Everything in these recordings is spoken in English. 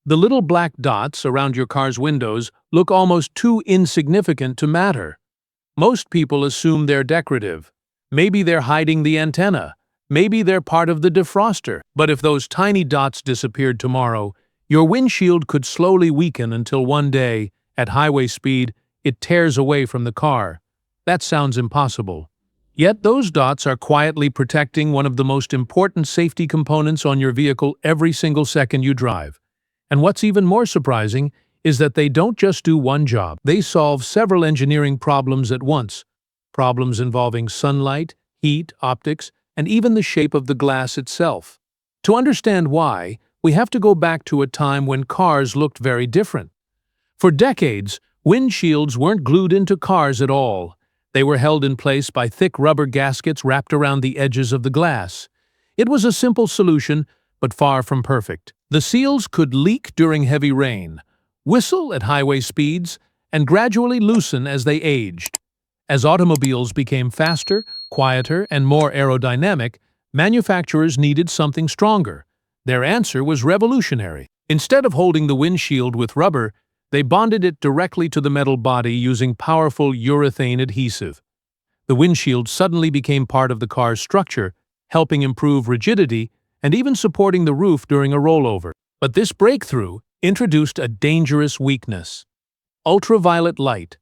The little black dots around your car's windows look almost too insignificant to matter. Most people assume they're decorative. Maybe they're hiding the antenna. Maybe they're part of the defroster. But if those tiny dots disappeared tomorrow, your windshield could slowly weaken until one day, at highway speed, it tears away from the car. That sounds impossible. Yet those dots are quietly protecting one of the most important safety components on your vehicle every single second you drive. And what's even more surprising is that they don't just do one job. They solve several engineering problems at once. Problems involving sunlight, heat, optics, and even the shape of the glass itself. To understand why, we have to go back to a time when cars looked very different. For decades, windshields weren't glued into cars at all. They were held in place by thick rubber gaskets wrapped around the edges of the glass. It was a simple solution, but far from perfect. The seals could leak during heavy rain, whistle at highway speeds, and gradually loosen as they aged. As automobiles became faster, quieter, and more aerodynamic, manufacturers needed something stronger. Their answer was revolutionary. Instead of holding the windshield with rubber, they bonded it directly to the metal body using powerful urethane adhesive. The windshield suddenly became part of the car's structure, helping improve rigidity and even supporting the roof during a rollover. But this breakthrough introduced a dangerous weakness: ultraviolet light.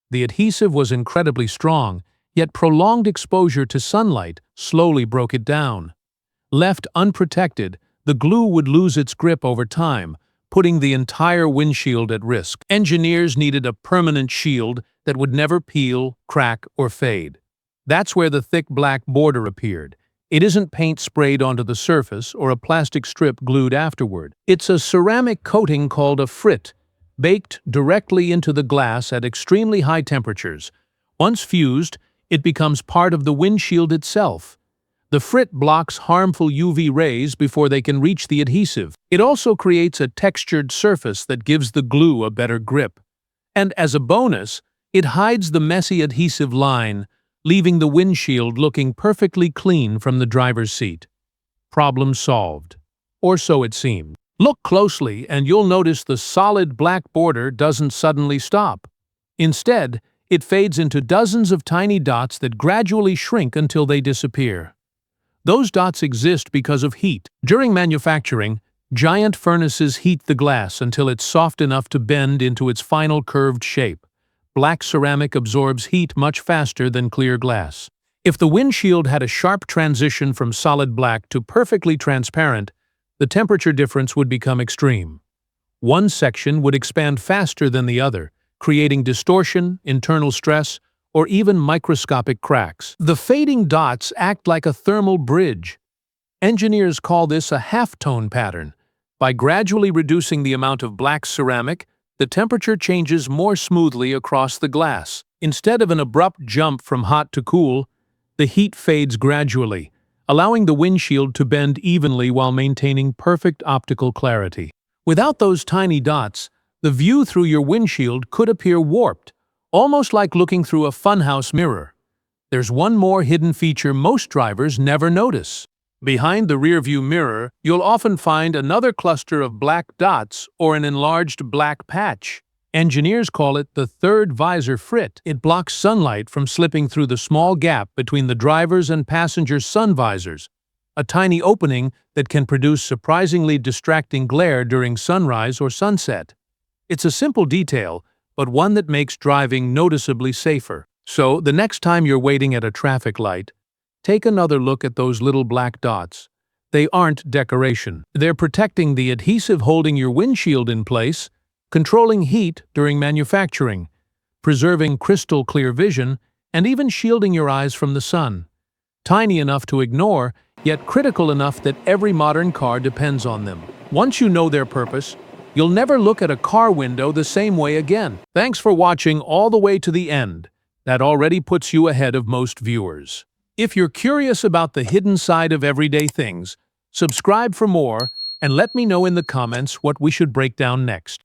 The adhesive was incredibly strong, yet prolonged exposure to sunlight slowly broke it down. Left unprotected, the glue would lose its grip over time, putting the entire windshield at risk. Engineers needed a permanent shield that would never peel, crack, or fade. That's where the thick black border appeared. It isn't paint sprayed onto the surface or a plastic strip glued afterward. It's a ceramic coating called a frit, baked directly into the glass at extremely high temperatures. Once fused, it becomes part of the windshield itself. The frit blocks harmful UV rays before they can reach the adhesive. It also creates a textured surface that gives the glue a better grip. And as a bonus, it hides the messy adhesive line, leaving the windshield looking perfectly clean from the driver's seat. Problem solved. Or so it seemed. Look closely and you'll notice the solid black border doesn't suddenly stop. Instead, it fades into dozens of tiny dots that gradually shrink until they disappear. Those dots exist because of heat. During manufacturing, giant furnaces heat the glass until it's soft enough to bend into its final curved shape. Black ceramic absorbs heat much faster than clear glass. If the windshield had a sharp transition from solid black to perfectly transparent, the temperature difference would become extreme. One section would expand faster than the other, creating distortion, internal stress, or even microscopic cracks. The fading dots act like a thermal bridge. Engineers call this a halftone pattern. By gradually reducing the amount of black ceramic, the temperature changes more smoothly across the glass. Instead of an abrupt jump from hot to cool, the heat fades gradually, allowing the windshield to bend evenly while maintaining perfect optical clarity. Without those tiny dots, the view through your windshield could appear warped, almost like looking through a funhouse mirror. There's one more hidden feature most drivers never notice. Behind the rearview mirror, you'll often find another cluster of black dots or an enlarged black patch. Engineers call it the third visor frit. It blocks sunlight from slipping through the small gap between the driver's and passenger's sun visors, a tiny opening that can produce surprisingly distracting glare during sunrise or sunset. It's a simple detail, but one that makes driving noticeably safer. So, the next time you're waiting at a traffic light, take another look at those little black dots. They aren't decoration. They're protecting the adhesive holding your windshield in place, controlling heat during manufacturing, preserving crystal clear vision, and even shielding your eyes from the sun. Tiny enough to ignore, yet critical enough that every modern car depends on them. Once you know their purpose, you'll never look at a car window the same way again. Thanks for watching all the way to the end. That already puts you ahead of most viewers. If you're curious about the hidden side of everyday things, subscribe for more and let me know in the comments what we should break down next.